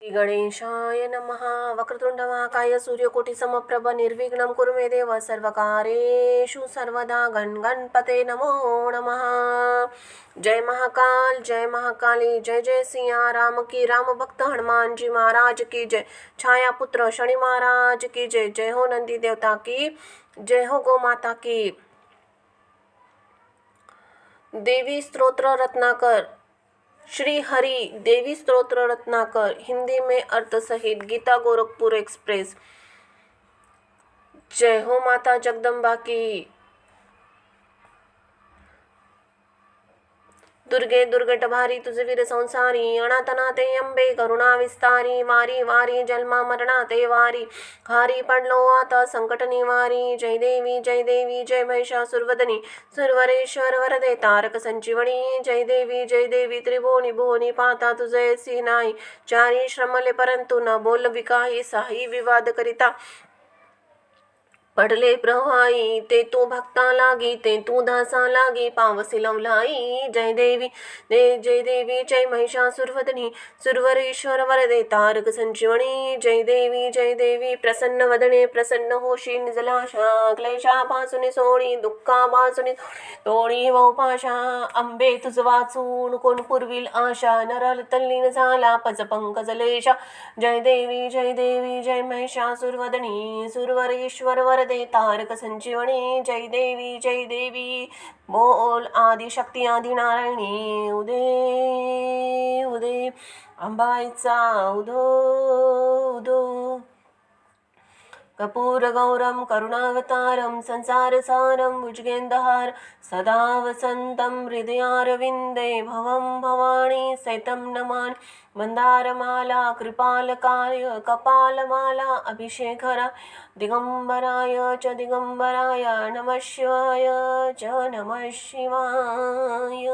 श्री गणेशाय नमः। वक्रतुंड महाकाय सूर्यकोटि समप्रभ निर्विघ्नं कुरु मे देव सर्वकार्येषु सर्वदा गणपते नमो नमः। जय महाकाल जय महाकाली जय जय सिया राम की राम भक्त हनुमान जी महाराज की जय। छाया पुत्र शनि महाराज की जय। जय हो नंदी देवता की जय हो गौ माता की। देवी स्तोत्र रत्नाकर श्री हरि देवी स्तोत्र रत्नाकर हिंदी में अर्थ सहित गीता गोरखपुर एक्सप्रेस। जय हो माता जगदम्बा की। दुर्गे दुर्गट भारी तुझ वीर संसारी अनाथनाथे अंबे करुणा विस्तारी वारी वारी जन्मा मरणाते वारी हारी पडलो आता संकट निवारी। जय देवी जय महिषासुरवदनी सुरवरेश्वर वरदे तारक संजीवनी। जय देवी त्रिभुवनी भुवनी पाता तुझे सी नाही चारी श्रमले परंतु न बोल विकाही साही विवाद करिता पडले प्रवाही ते तू भक्ता लागी ते तू दासा लागी पावसी लवलाई। जय देवी जय महिषासुरवदनी सुरवरेश्वर वरदे तारक संजीवनी। जय देवी प्रसन्न वदने प्रसन्न होशी निजलाशा क्लेशापासून सोडी दुःखापासून तोडी वौपाशा। अंबे तुझ वाचून कोण पुरविल आशा नरल तल्लीन झाला पज पंकजलेशा। जय देवी जय महिषासुरवदनी सुरवरेश्वर वरदे तारक संजीवनी। जय देवी बोल आदि शक्ती आदि नारायणी उदे अंबाईचा उदो कपूरगौरं करुणावतारं संसारसारं भुजगेन्दहार सदा वसन्तं हृदयारविन्दे भवं भवानी सहितं नमामि। मन्दारमाला कृपालकाय कपालमाला अभिषेकराय दिगंबराय च दिगंबराय नमः शिवाय च नमः शिवाय।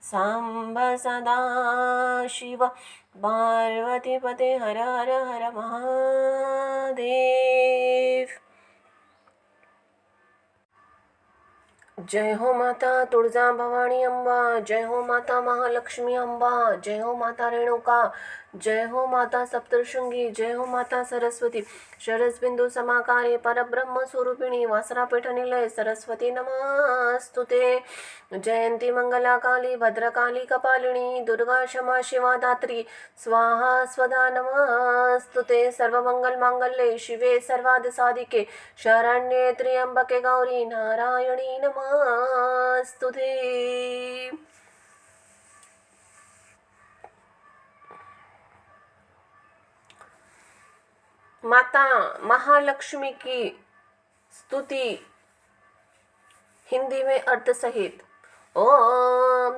सांब सदा शिव पार्वतीपते हर हर हर महादेव। जय हो माता तुळजा भवानी अम्बा जय हो माता महालक्ष्मी अम्बा जय हो माता रेणुका जय हो माता सप्तशृंगी जय हो माता सरस्वती शरसबिंदु समाकारे परब्रह्म स्वरूपिणी वासरापीठ निलय सरस्वती नमस्तुते। जयंती मंगला काली भद्रकाली कपालिनी दुर्गा क्षमा शिवा धात्री स्वाहा स्वदा नमस्तुते। सर्वमंगल मांगल्ये शिवे सर्वाद साधिके शरण्ये त्र्यंबके गौरी नारायणी नमस्तुते। माता महालक्ष्मी की स्तुति हिंदी में अर्थ सहित। ओम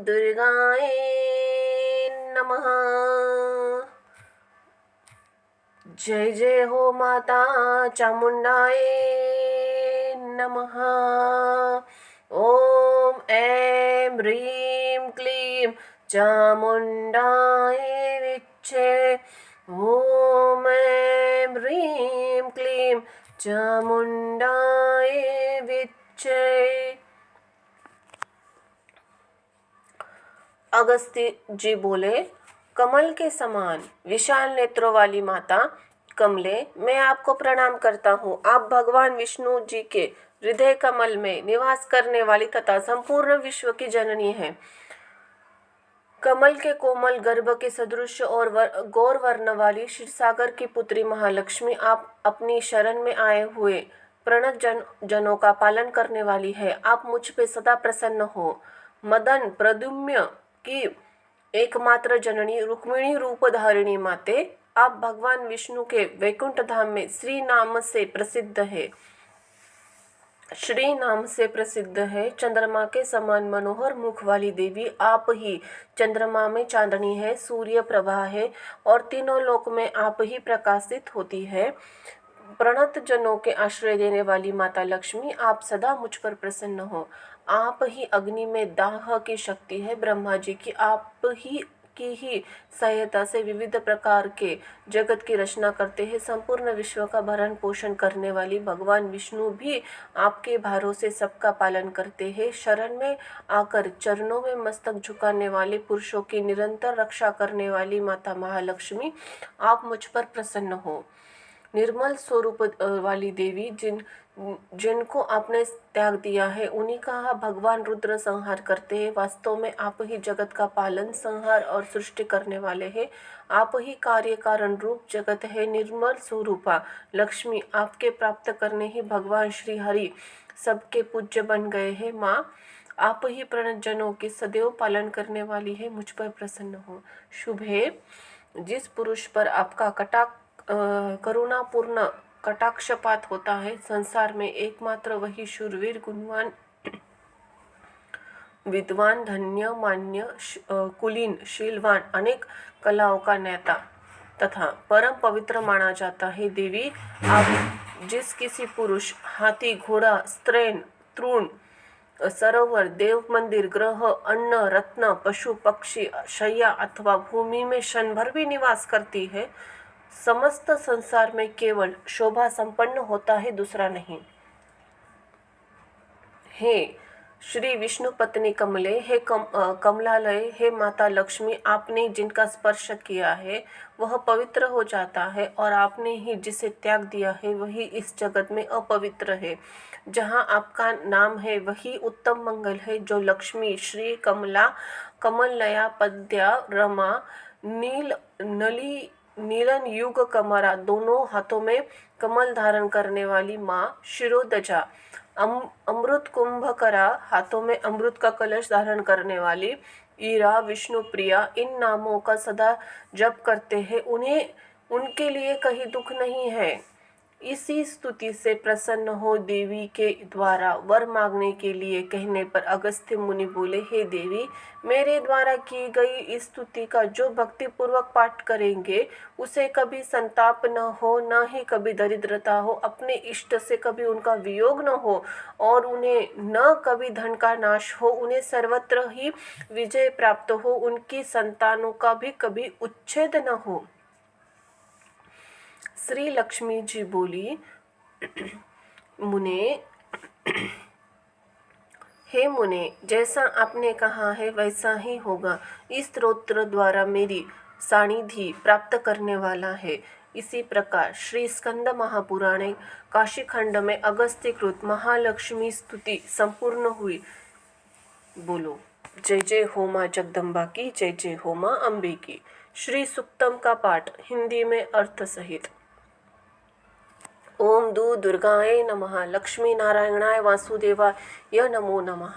दुर्गाए नमः। जय जय हो माता चामुंडाए नमः। ओम ऐं ह्रीं क्लीं चामुंडाए विच्चे। ओम ऐं ह्रीं क्लीं चामुंडाए विच्चे। अगस्त्य जी बोले, कमल के समान विशाल नेत्रों वाली माता कमले, मैं आपको प्रणाम करता हूँ। आप भगवान विष्णु जी के हृदय कमल में निवास करने वाली तथा संपूर्ण विश्व की जननी हैं। कमल के कोमल गर्भ के सदृश और गौर वर्ण वाली क्षीरसागर की पुत्री महालक्ष्मी, आप अपनी शरण में आए हुए प्रणत जनों का पालन करने वाली है। आप मुझ पे सदा प्रसन्न हो। मदन प्रद्युम्न की एकमात्र जननी रुक्मिणी रूप धारिणी माते, आप भगवान विष्णु के वैकुंठ धाम में श्री नाम से प्रसिद्ध है। श्री नाम से प्रसिद्ध है। चंद्रमा के समान मनोहर मुख वाली देवी, आप ही चंद्रमा में चांदनी है, सूर्य प्रभा है और तीनों लोक में आप ही प्रकाशित होती है। प्रणत जनों के आश्रय देने वाली माता लक्ष्मी, आप सदा मुझ पर प्रसन्न हो। आप ही अग्नि में दाह की शक्ति है ब्रह्मा जी की, आप ही आपकी ही सहायता से विविध प्रकार के जगत की रचना करते हैं। संपूर्ण विश्व का भरण पोषण करने वाली भगवान विष्णु भी आपके भरोसे सबका पालन करते हैं। शरण में आकर चरणों में मस्तक झुकाने वाले पुरुषों की निरंतर रक्षा करने वाली माता महालक्ष्मी, आप मुझ पर प्रसन्न हो। निर्मल स्वरूप वाली देवी, जिनको आपने त्याग दिया है, उन्हीं का भगवान रुद्र संहार करते हैं। वास्तव में आप ही जगत का पालन, संहार और सृष्टि करने वाले हैं। आप ही कार्य कारण रूप जगत है। निर्मल स्वरूपा लक्ष्मी, आपके प्राप्त करने ही भगवान श्री हरि सबके पूज्य बन गए हैं। माँ, आप ही प्रणजनों की सदैव पालन करने वाली है, मुझ पर प्रसन्न हो। शुभ है जिस पुरुष पर आपका करुणापूर्ण कटाक्षपात होता है। संसार में एकमात्र वही शूरवीर, गुणवान, विद्वान, धन्य, मान्य, कुलीन, शीलवान, अनेक कलाओं का नेता तथा परम पवित्र माना जाता है। देवी, आप जिस किसी पुरुष, हाथी, घोड़ा, स्त्रैण, तृण, सरोवर, देव मंदिर, ग्रह, अन्न, रत्न, पशु, पक्षी, शैया अथवा भूमि में क्षण भर भी निवास करती है, समस्त संसार में केवल शोभा संपन्न होता है, दूसरा नहीं। हे श्री विष्णु पत्नी कमले, हे कमलालय, हे माता लक्ष्मी, आपने जिनका स्पर्श किया है वह पवित्र हो जाता है, और आपने ही जिसे त्याग दिया है वही इस जगत में अपवित्र है। जहाँ आपका नाम है वही उत्तम मंगल है। जो लक्ष्मी, श्री कमला, कमलया, पद्या, रमा, नीलन युग कमरा, दोनों हाथों में कमल धारण करने वाली माँ, शिरोदजा, अमृत कुंभकरा, हाथों में अमृत का कलश धारण करने वाली, ईरा, विष्णु प्रिया, इन नामों का सदा जप करते हैं, उन्हें उनके लिए कहीं दुख नहीं है। इसी स्तुति से प्रसन्न हो देवी के द्वारा वर मांगने के लिए कहने पर अगस्त्य मुनि बोले, हे देवी, मेरे द्वारा की गई इस स्तुति का जो भक्ति पूर्वक पाठ करेंगे उसे कभी संताप न हो, न ही कभी दरिद्रता हो, अपने इष्ट से कभी उनका वियोग न हो, और उन्हें न कभी धन का नाश हो, उन्हें सर्वत्र ही विजय प्राप्त हो, उनकी संतानों का भी कभी उच्छेद न हो। श्री लक्ष्मी जी बोली, मुने, हे मुने, जैसा आपने कहा है वैसा ही होगा। इस स्तोत्र द्वारा मेरी सानिधि प्राप्त करने वाला है। इसी प्रकार श्री स्कंद महापुराण काशी खंड में अगस्त्यकृत महालक्ष्मी स्तुति संपूर्ण हुई। बोलो, जय जय हो माँ जगदम्बा की, जय जय हो माँ अम्बे की। श्री सुक्तम का पाठ हिंदी में अर्थ सहित। ओम दुर्गाय नमः, लक्ष्मी नारायणाय वासुदेवाय नमो नमः।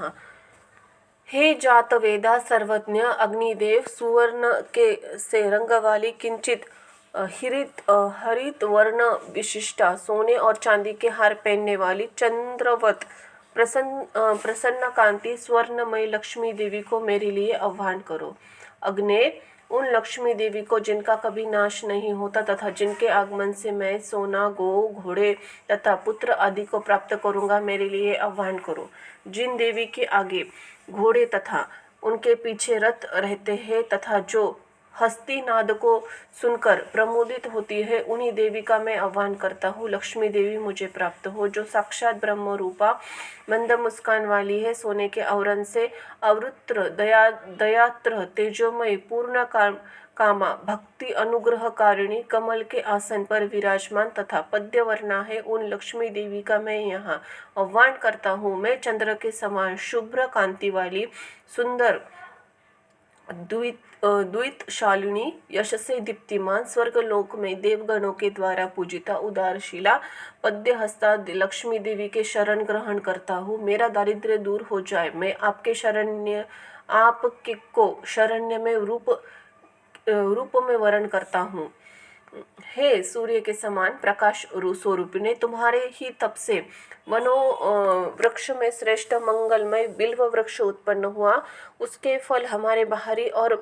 हे जात वेदा सर्वज्ञ अग्निदेव, सुवर्ण के से रंग वाली किंचित हरित वर्ण विशिष्टा, सोने और चांदी के हार पहनने वाली, चंद्रवत प्रसन्न कांति स्वर्णमय लक्ष्मी देवी को मेरे लिए आह्वान करो। अग्ने, उन लक्ष्मी देवी को जिनका कभी नाश नहीं होता तथा जिनके आगमन से मैं सोना, गो, घोड़े तथा पुत्र आदि को प्राप्त करूंगा, मेरे लिए आह्वान करो। जिन देवी के आगे घोड़े तथा उनके पीछे रथ रहते हैं तथा जो हस्ती नाद को सुनकर प्रमोदित होती है, उन्हीं देवी का मैं आह्वान करता हूँ। लक्ष्मी देवी मुझे प्राप्त हो, जो साक्षात ब्रह्म रूपा, मंद मुस्कान वाली है, सोने के आवरण से आवृत्र, दयात्र, तेजोमय, पूर्ण कामा, भक्ति अनुग्रहकारिणी, कमल के आसन पर विराजमान तथा पद्यवर्णा है, उन लक्ष्मी देवी का मैं यहाँ आह्वान करता हूँ। मैं चंद्र के समान शुभ्र कांति वाली, सुंदर, द्वित शालिनी, यश से दीप्तिमान, स्वर्गलोक में देवगणों के द्वारा पूजिता, उदारशीला, पद्यहस्ता लक्ष्मी देवी के शरण ग्रहण करता हूँ। मेरा दारिद्र्य दूर हो जाए, मैं आपके शरण्य में रूप में वर्ण करता हूँ। हे सूर्य के समान प्रकाश स्वरूपिणी, तुम्हारे ही तप से वनो वृक्ष में श्रेष्ठ मंगलमय बिल्व वृक्ष उत्पन्न हुआ। उसके फल हमारे बाहरी और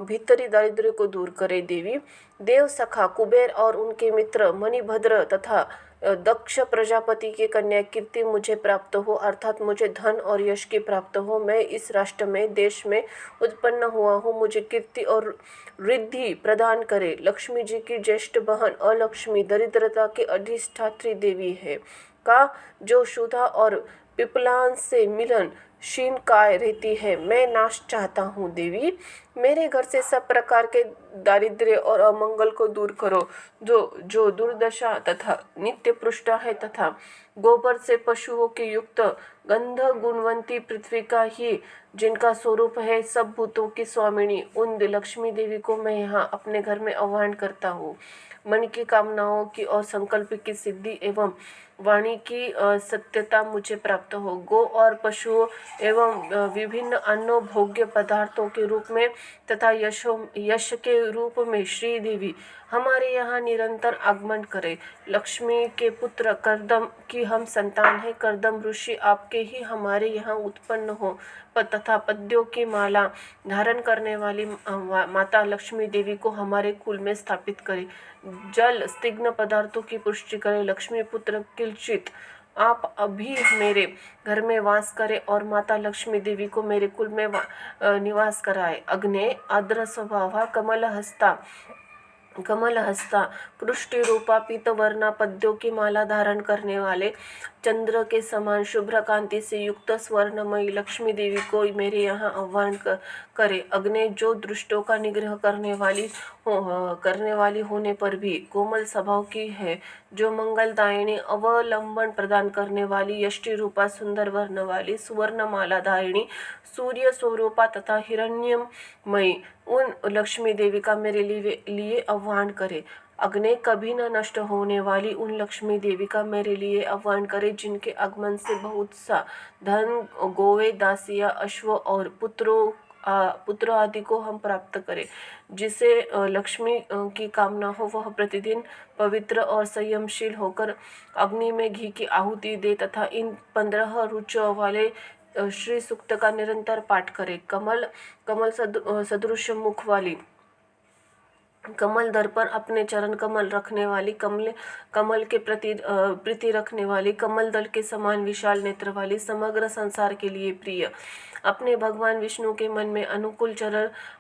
भीतरी दारिद्र्य को दूर करे। देवी, देव सखा कुबेर और उनके मित्र मणिभद्र तथा दक्ष प्रजापति की कन्या कीर्ति मुझे प्राप्त हो, अर्थात मुझे धन और यश की प्राप्त हो। मैं इस राष्ट्र में, देश में उत्पन्न हुआ हूँ, मुझे कीर्ति और रिद्धि प्रदान करे। लक्ष्मी जी की ज्येष्ठ बहन अलक्ष्मी दरिद्रता की अधिष्ठात्री देवी है का जो शुदा और पिपलान से मिलन क्षीण काय रहती है। मैं नाश चाहता हूँ देवी, मेरे घर से सब प्रकार के दारिद्र्य और अमंगल को दूर करो। जो जो दुर्दशा तथा नित्य पृष्ठ है तथा गोबर से पशुओं के युक्त गंध गुणवंती पृथ्वी का ही जिनका स्वरूप है सब भूतों की स्वामिनी, उन लक्ष्मी देवी को मैं यहाँ अपने घर में आह्वान करता हूँ। मन की कामनाओं की और संकल्प की सिद्धि एवं वाणी की सत्यता मुझे प्राप्त हो। गो और पशुओं एवं विभिन्न अन्य भोग्य पदार्थों के रूप में तथा यश के रूप में श्री देवी हमारे यहाँ निरंतर आगमन करे। लक्ष्मी के पुत्र करदम की हम संतान है। करदम ऋषि आपके ही हमारे यहाँ उत्पन्न हो तथा पद्यों की माला धारण करने वाली माता लक्ष्मी देवी को हमारे कुल में स्थापित करे। जल स्निग्ध पदार्थों की पुष्टि करे। लक्ष्मी पुत्र किंचित आप अभी मेरे घर में वास करें और माता लक्ष्मी देवी को मेरे कुल में निवास कराए। अग्ने आर्द्र स्वभावा कमल हस्ता पृष्टि रूपा पीतवर्णा पद्यों की माला धारण करने वाले चंद्र के समान शुभ्र कांति से युक्त स्वर्णमयी लक्ष्मी देवी को मेरे यहाँ आह्वान करे। अग्नि जो दुष्टों का निग्रह करने वाली होने पर भी कोमल स्वभाव की है, जो मंगलदायिनी अवलंबन प्रदान करने वाली यष्टि रूपा सुंदर वर्ण वाली सुवर्ण माला धारिणी सूर्य स्वरूपा तथा हिरण्यमयी उन लक्ष्मी देवी का मेरे लिए आह्वान करे। अग्नि कभी न नष्ट होने वाली उन लक्ष्मी देवी का मेरे लिए आह्वान करे, जिनके आगमन से बहुत सा धन, गोवे, दासियां, अश्व और पुत्र आदि को हम प्राप्त करें। जिसे लक्ष्मी की कामना हो वह प्रतिदिन पवित्र और संयमशील होकर अग्नि में घी की आहुति दे तथा इन 15 रुचियों वाले श्री सूक्त का निरंतर पाठ करे। कमल सदृश मुख वाली, कमल दर पर अपने चरण कमल रखने वाली, कमल के प्रति प्रीति रखने वाली, कमल दल के समान विशाल नेत्र वाली, समग्र संसार के लिए प्रिय, अपने भगवान विष्णु के मन में अनुकूल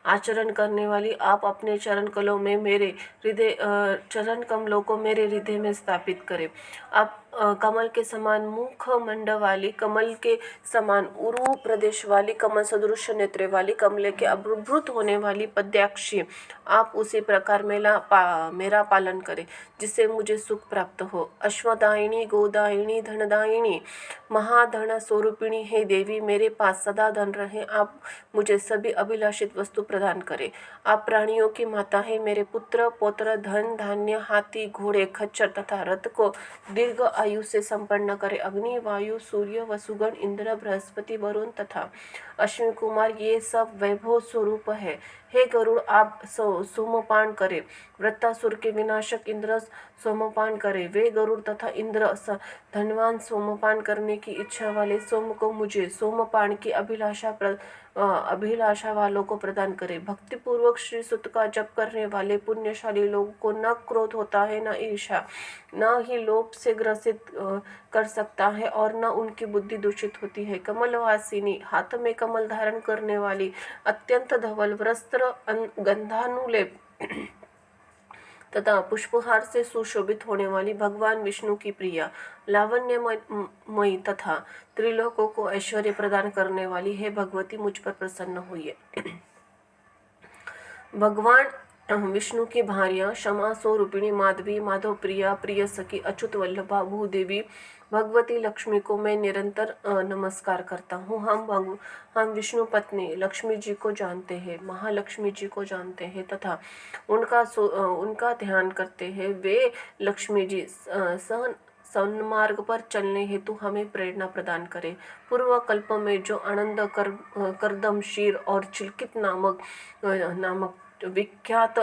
आचरण करने वाली, आप अपने चरण कमलों को मेरे हृदय में स्थापित करें। आप कमल के समान मुख मंड वाली, कमल के समान उरु प्रदेश वाली, कमल सदृश नेत्र वाली, कमल के अभिभूत होने वाली पद्याक्षी, आप उसी प्रकार मेरा पालन करें जिससे मुझे सुख प्राप्त हो। अश्वदायिनी, गोदायिनी, धनदायिनी, महाधन स्वरूपिणी हे देवी, मेरे पास सदा धन रहे। आप मुझे सभी अभिलाषित वस्तु प्रदान करें। आप प्राणियों की माता है। मेरे पुत्र पौत्र, धन धान्य, हाथी, घोड़े, खच्चर तथा रथ को दीर्घ आयु से संपन्न करे। अग्नि, वायु, सूर्य, वसुगण, इंद्र, बृहस्पति, वरुण तथा अश्विनी कुमार ये सब वैभव स्वरूप है। हे गरुड़, आप सोमपान करे। वृत्तासुर के विनाशक इंद्र सोमपान करे। वे गरुड़ तथा इंद्र धनवान सोमपान करने की इच्छा वाले सोम को मुझे सोमपान की अभिलाषा वालों को प्रदान करे। भक्ति पूर्वक श्री सुत का जप करने वाले पुण्यशाली लोगों को न क्रोध होता है, न ईर्ष्या, न ही लोभ से ग्रसित कर सकता है और न उनकी बुद्धि दूषित होती है। कमलवासिनी, हाथ में कमल धारण करने वाली, अत्यंत धवल वस्त्र, गंधानुलेप तथा पुष्पहार से सुशोभित होने वाली, भगवान विष्णु की प्रिया, लावण्यमयी तथा त्रिलोकों को ऐश्वर्य प्रदान करने वाली है भगवती, मुझ पर प्रसन्न हुई है। भगवान विष्णु की भार्या क्षमा स्वरूपिणी माधवी, माधव प्रिया, प्रिय सखी, अच्युत वल्लभा, भूदेवी भगवती लक्ष्मी को मैं निरंतर नमस्कार करता हूँ। हम विष्णु पत्नी लक्ष्मी जी को जानते हैं, महालक्ष्मी जी को जानते हैं तथा उनका ध्यान करते हैं। वे लक्ष्मी जी सन्मार्ग पर चलने हेतु हमें प्रेरणा प्रदान करें। पूर्व कल्प में जो आनंद करदम, शीर और चिलकित नामक विख्यात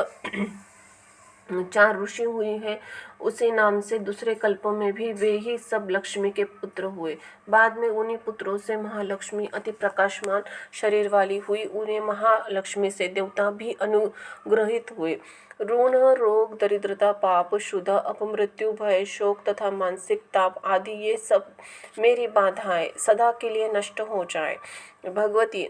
चार ऋषि हुए हैं, उसी नाम से दूसरे कल्पों में भी वे ही सब लक्ष्मी के पुत्र हुए। बाद में उन्हीं पुत्रों से महालक्ष्मी अति प्रकाशमान शरीर वाली हुई। उन्हें महालक्ष्मी से देवता भी अनुग्रहित हुए। ऋण, रोग, दरिद्रता, पाप, शुद्ध, अपमृत्यु, भय, शोक तथा मानसिक ताप आदि ये सब मेरी बाधाएं सदा के लिए नष्ट हो जाए। भगवती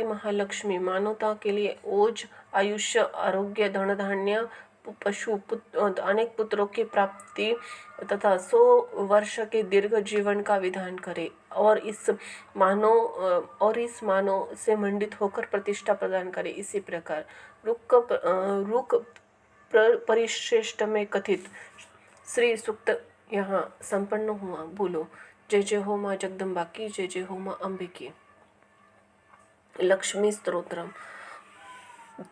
महालक्ष्मी मानवता के लिए ओज, आयुष्य, आरोग्य, धन धान्य, अनेक पुत्रों की प्राप्ति तथा 100 वर्ष के दीर्घ जीवन का विधान करे और इस मानव से मंडित होकर प्रतिष्ठा प्रदान करे। इसी प्रकार रुक परिश्रेष्ठ में कथित श्री सूक्त यहाँ संपन्न हुआ। बोलो जय जय हो माँ जगदम्बा की, जय जय हो माँ अम्बे की। लक्ष्मी स्तोत्रम।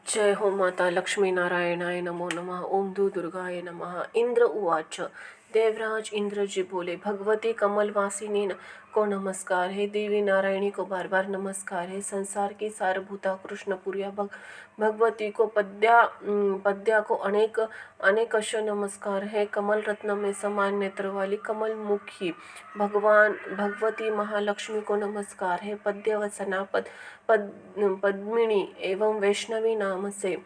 जय हो माता लक्ष्मी नारायणाय नमो नमः। ओम दुर्गाय नमः। इंद्र उवाच। देवराज इंद्र जी बोले, भगवती कमलवासिनी को नमस्कार है, देवी नारायणी को बार बार नमस्कार है, संसार की सारभूता कृष्णपुरिया भगवती को पद्या को अनेकश नमस्कार है। कमल रत्न में समान नेत्र वाली कमल मुखी भगवती महालक्ष्मी को नमस्कार है। पद्यवसना पद्मिनी एवं वैष्णवी नाम से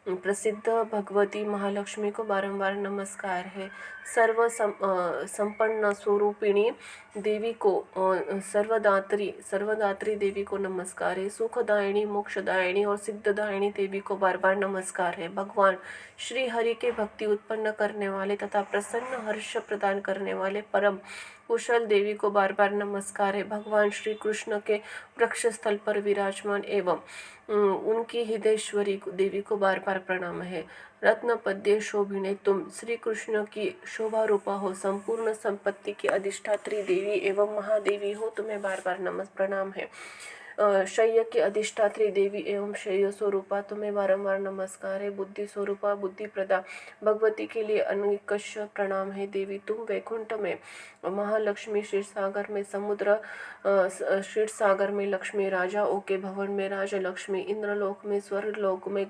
प्रसिद्ध भगवती महालक्ष्मी को बारंबार नमस्कार है। संपन्न स्वरूपिणी देवी को सर्वदात्री देवी को नमस्कार है। सुखदायिनी, मोक्षदायिनी और सिद्धदायिनी देवी को बार बार नमस्कार है। भगवान श्री हरि के भक्ति उत्पन्न करने वाले तथा प्रसन्न हर्ष प्रदान करने वाले परम कुशल देवी को बार बार नमस्कार है। भगवान श्री कृष्ण के वृक्ष स्थल पर विराजमान एवं उनकी हृदयेश्वरी देवी को बार बार प्रणाम है। रत्न पद्य शोभिने तुम श्री कृष्ण की शोभा रूपा हो, संपूर्ण संपत्ति की अधिष्ठात्री देवी एवं महादेवी हो, तुम्हें बार बार प्रणाम है। शय्य की अधिष्ठात्री देवी एवं शय्य स्वरूपा तुम्हें बारंबार नमस्कार है। बुद्धि स्वरूपा बुद्धि प्रदा भगवती के लिए अनेकश प्रणाम है। देवी तुम वैकुंठ में महालक्ष्मी, क्षीर सागर में समुद्र, क्षीर सागर में लक्ष्मी, राजाओं के भवन में राजलक्ष्मी, इंद्रलोक में, स्वर्गलोक में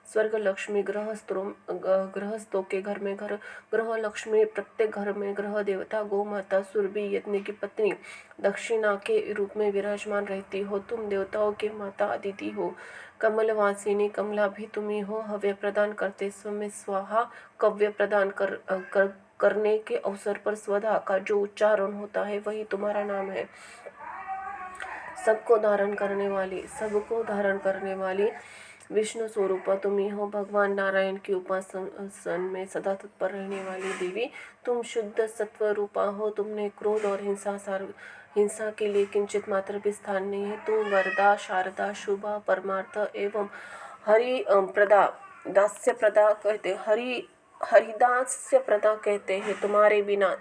स्वर्ग लक्ष्मी, गृहस्थों के घर में ग्रह लक्ष्मी, प्रत्येक घर में ग्रह देवता, गौ माता, सुरभि यज्ञ की पत्नी, दक्षिणा के रूप में विराजमान रहती हो। तुम देवताओं के माता अदिति हो। कमलवासिनी कमला भी तुम्ही हो। हव्य प्रदान करते समय स्वाहा, कव्य प्रदान करने के अवसर पर स्वधा का जो उच्चारण होता है वही तुम्हारा नाम है। सबको धारण करने वाली विष्णु स्वरूपा तुम्ही हो। भगवान नारायण की उपासन में सदा तत्पर रहने वाली देवी तुम शुद्ध सत्व रूपा हो। तुमने क्रोध और हिंसा के लिए किंचित मात्र भी स्थान नहीं है। तुम वरदा, शारदा, शुभा, परमार्थ एवं दास्य प्रदा हरिदास्य प्रदा कहते हैं। तुम्हारे बिना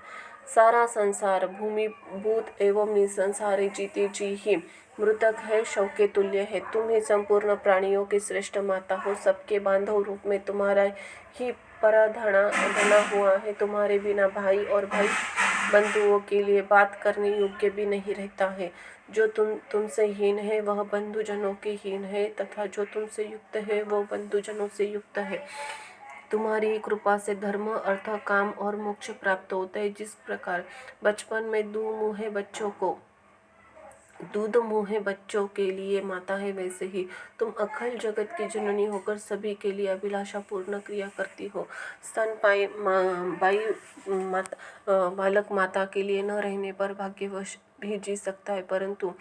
सारा संसार भूमिभूत एवं निसंसारी जीते जी ही मृतक है, शव के तुल्य है। तुम ही संपूर्ण प्राणियों की श्रेष्ठ माता हो। सबके बांधव रूप में तुम्हारा ही पराधना हुआ है। तुम्हारे बिना भाई और भाई बंधुओं के लिए बात करने योग्य भी नहीं रहता है। जो तुमसे हीन है वह बंधुजनों के हीन है तथा जो तुमसे युक्त है वह बंधुजनों से युक्त है। तुम्हारी कृपा से धर्म, अर्थ, काम और मोक्ष प्राप्त होता है। जिस प्रकार बचपन में दूध मुँहे बच्चों के लिए माता है, वैसे ही तुम अखिल जगत की जननी होकर सभी के लिए अभिलाषा पूर्ण क्रिया करती हो। स्तनपायी बालक माता के लिए न रहने पर भाग्यवश भी जी सकता है, परंतु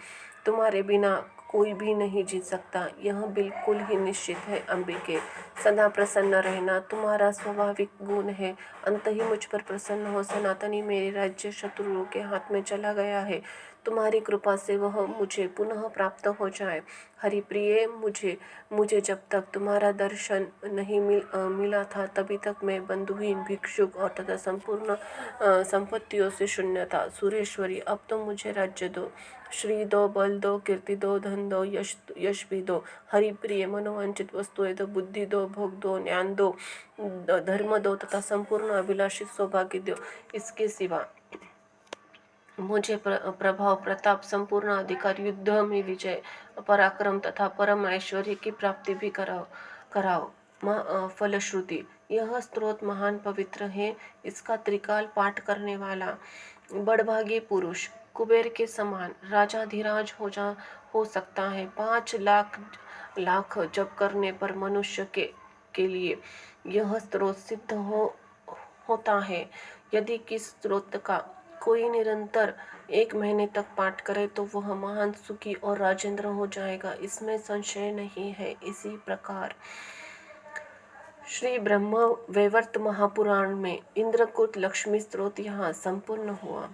तुम्हारे बिना कोई भी नहीं जी सकता, यह बिल्कुल ही निश्चित है। अंबिके, सदा प्रसन्न रहना तुम्हारा स्वाभाविक गुण है। अंत ही मुझ पर प्रसन्न हो। सनातनी, मेरे राज्य शत्रुओं के हाथ में चला गया है, तुम्हारी कृपा से वह मुझे पुनः प्राप्त हो जाए। हरिप्रिय, मुझे जब तक तुम्हारा दर्शन नहीं मिला था तभी तक मैं बंधुहीन, भिक्षुक और तथा संपूर्ण संपत्तियों से शून्य था। सुरेश्वरी, अब तो मुझे राज्य दो, श्री दो, बल दो, कीर्ति दो, धन दो, यश भी दो। हरिप्रिय, मनोवांछित वस्तुएं दो, बुद्धि दो, भोग दो, ज्ञान दो, धर्म दो तथा संपूर्ण अभिलाषित सौभाग्य दो। इसके सिवा मुझे प्रभाव, प्रताप, संपूर्ण अधिकार, युद्ध में विजय, पराक्रम तथा परम ऐश्वर्य की प्राप्ति भी कराओ। फलश्रुति। यह स्तोत्र महान पवित्र है। इसका त्रिकाल पाठ करने वाला बड़भागी पुरुष कुबेर के समान राजाधिराज हो सकता है। 5 लाख जप करने पर मनुष्य के लिए यह स्तोत्र सिद्ध होता है। यदि किस स्तोत्र का कोई निरंतर 1 महीने तक पाठ करे तो वह महान सुखी और राजेंद्र हो जाएगा, इसमें संशय नहीं है। इसी प्रकार श्री ब्रह्म वैवर्त महापुराण में इंद्रकुट लक्ष्मी स्तोत्र यहाँ संपूर्ण हुआ।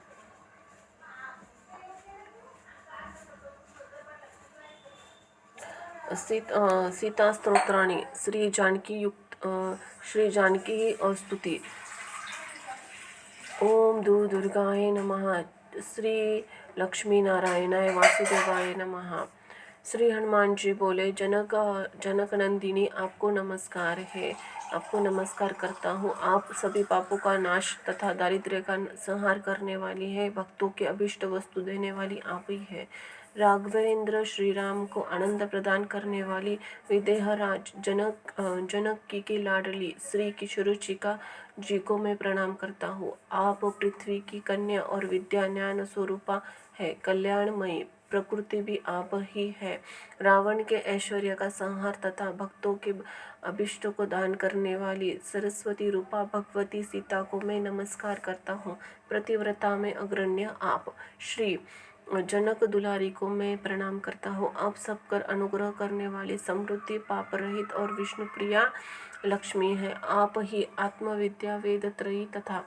सीता स्तोत्राणि श्री जानकी स्तुति। ओम दुर्गाय नमः। श्री लक्ष्मी नारायणाय वासुदेवाय नमः। श्री हनुमान जी बोले, जनक नंदिनी आपको नमस्कार है, आपको नमस्कार करता हूँ। आप सभी पापों का नाश तथा दारिद्र्य का संहार करने वाली है। भक्तों के अभिष्ट वस्तु देने वाली आप ही है। राघवेंद्र श्री राम को आनंद प्रदान करने वाली विदेहराज जनक की लाडली श्री किशोरुचिका जी को मैं प्रणाम करता हूँ। आप पृथ्वी की कन्या और विद्या ज्ञान स्वरूपा है। कल्याणमयी प्रकृति भी आप ही है। रावण के ऐश्वर्य का संहार तथा भक्तों के अभिष्ट को दान करने वाली सरस्वती रूपा भगवती सीता को मैं नमस्कार करता हूँ। प्रतिव्रता में अग्रण्य आप श्री जनक दुलारी को मैं प्रणाम करता हूँ। आप सब कर अनुग्रह करने वाली समृद्धि पाप रहित और विष्णु प्रिया लक्ष्मी है। आप ही आत्मविद्या वेद त्रयी तथा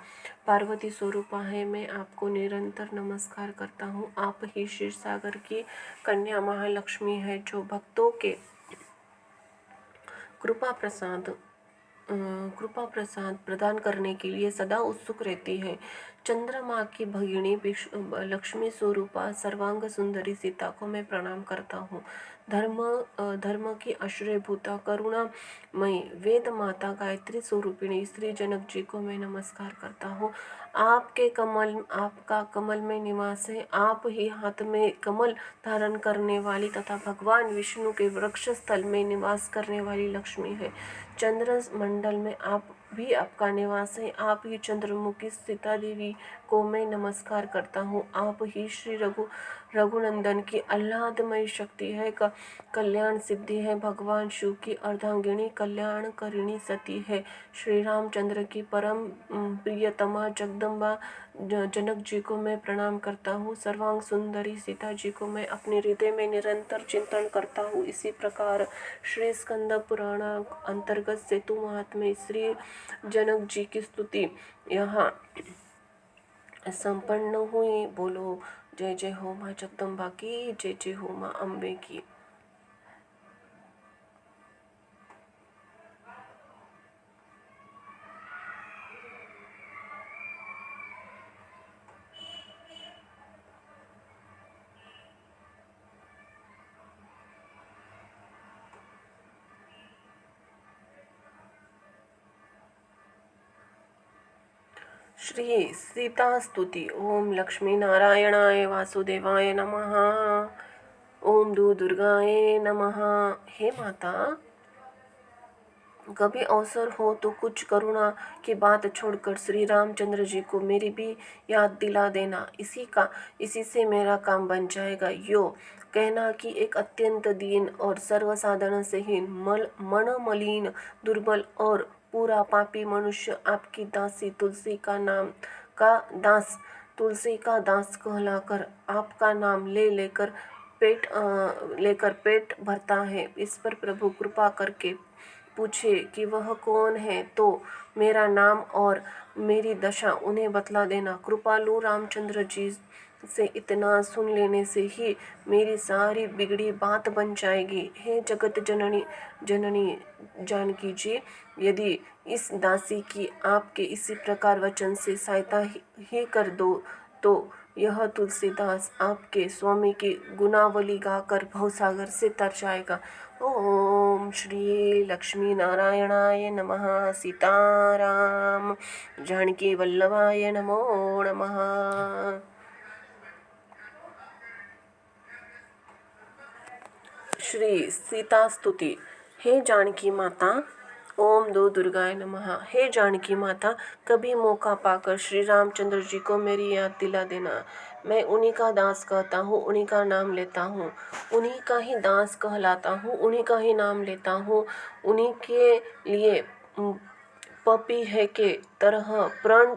पार्वती स्वरूपा है। मैं आपको निरंतर नमस्कार करता हूँ। आप ही क्षीर सागर की कन्या महालक्ष्मी है, जो भक्तों के कृपा प्रसाद प्रदान करने के लिए सदा उत्सुक रहती है। चंद्रमा की भगिनी लक्ष्मी स्वरूपा सर्वांग सुंदरी सीता को मैं प्रणाम करता हूँ। धर्म की आश्रयभूता करुणामयी वेद माता गायत्री स्वरूपिणी श्री जनक जी को मैं नमस्कार करता हूँ। आपका कमल में निवास है। आप ही हाथ में कमल धारण करने वाली तथा भगवान विष्णु के वृक्ष स्थल में निवास करने वाली लक्ष्मी है। चंद्र मंडल में आप भी आपका निवास है। आप ही चंद्रमुखी सीता देवी को मैं नमस्कार करता हूँ। आप ही श्री रघुनंदन की आह्लादमयी शक्ति है, कल्याण सिद्धि है। भगवान शिव की अर्धांगिनी कल्याणकरिणी सती है। श्री रामचंद्र की परम प्रियतमा जगदम्बा जनक जी को मैं प्रणाम करता हूँ। सर्वांग सुंदरी सीता जी को मैं अपने हृदय में निरंतर चिंतन करता हूँ। इसी प्रकार श्री स्कंद पुराण अंतर्गत सेतु महात्म्य श्री जनक जी की स्तुति यहाँ संपन्न हुई। बोलो जय जय हो माँ जगदम्बा की, जय जय हो माँ अम्बे की। श्री सीता स्तुति। ओम लक्ष्मी नारायणाय वासुदेवाय नमः। ओम दुर्गाय नमः। हे माता, कभी अवसर हो तो कुछ करुणा की बात छोड़कर श्री रामचंद्र जी को मेरी भी याद दिला देना। इसी से मेरा काम बन जाएगा। यो कहना कि एक अत्यंत दीन और सर्वसाधारण से ही मन मलिन दुर्बल और पूरा पापी मनुष्य आपकी दासी तुलसी का दास कहलाकर आपका नाम लेकर पेट भरता है। इस पर प्रभु कृपा करके पूछे कि वह कौन है, तो मेरा नाम और मेरी दशा उन्हें बतला देना। कृपालु रामचंद्र जी से इतना सुन लेने से ही मेरी सारी बिगड़ी बात बन जाएगी। हे जगत जननी जानकी जी, यदि इस दासी की आपके इसी प्रकार वचन से सहायता ही कर दो तो यह तुलसीदास आपके स्वामी की गुणावली गाकर भवसागर से तर जाएगा। ओम श्री लक्ष्मी नारायणाय नमः। सीताराम जानकी वल्लभाय नमो नमः। श्री सीता स्तुति। हे जानकी माता, ओम दो दुर्गाय नमः। हे जानकी माता, कभी मौका पाकर श्री रामचंद्र जी को मेरी याद दिला देना। मैं उन्हीं का दास कहता हूँ, उन्हीं का नाम लेता हूँ, उन्हीं का ही दास कहलाता हूँ, उन्हीं का ही नाम लेता हूँ, उन्हीं के लिए पपी है के तरह प्रण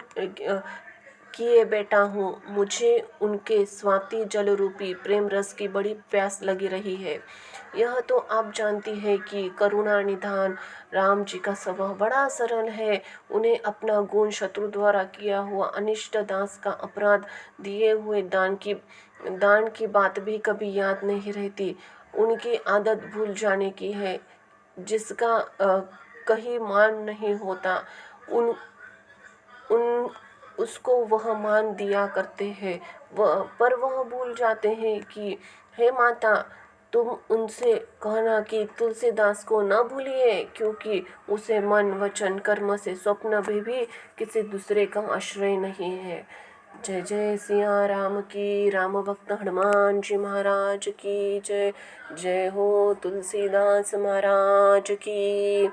किए बैठा हूँ। मुझे उनके स्वाति जल रूपी प्रेम रस की बड़ी प्यास लगी रही है। यह तो आप जानती है कि करुणा निधान राम जी का स्वभाव बड़ा सरल है। उन्हें अपना गुण शत्रु द्वारा किया हुआ अनिष्ट दास का अपराध, दिए हुए दान की बात भी कभी याद नहीं रहती। उनकी आदत भूल जाने की है, जिसका कहीं मान नहीं होता। उन उन उसको वह मान दिया करते हैं, पर वह भूल जाते हैं कि हे माता, तुम उनसे कहना कि तुलसीदास को न भूलिए, क्योंकि उसे मन वचन कर्म से स्वप्न में भी किसी दूसरे का आश्रय नहीं है। जय जय सिया राम की। राम भक्त हनुमान जी महाराज की जय। जय हो तुलसीदास महाराज की।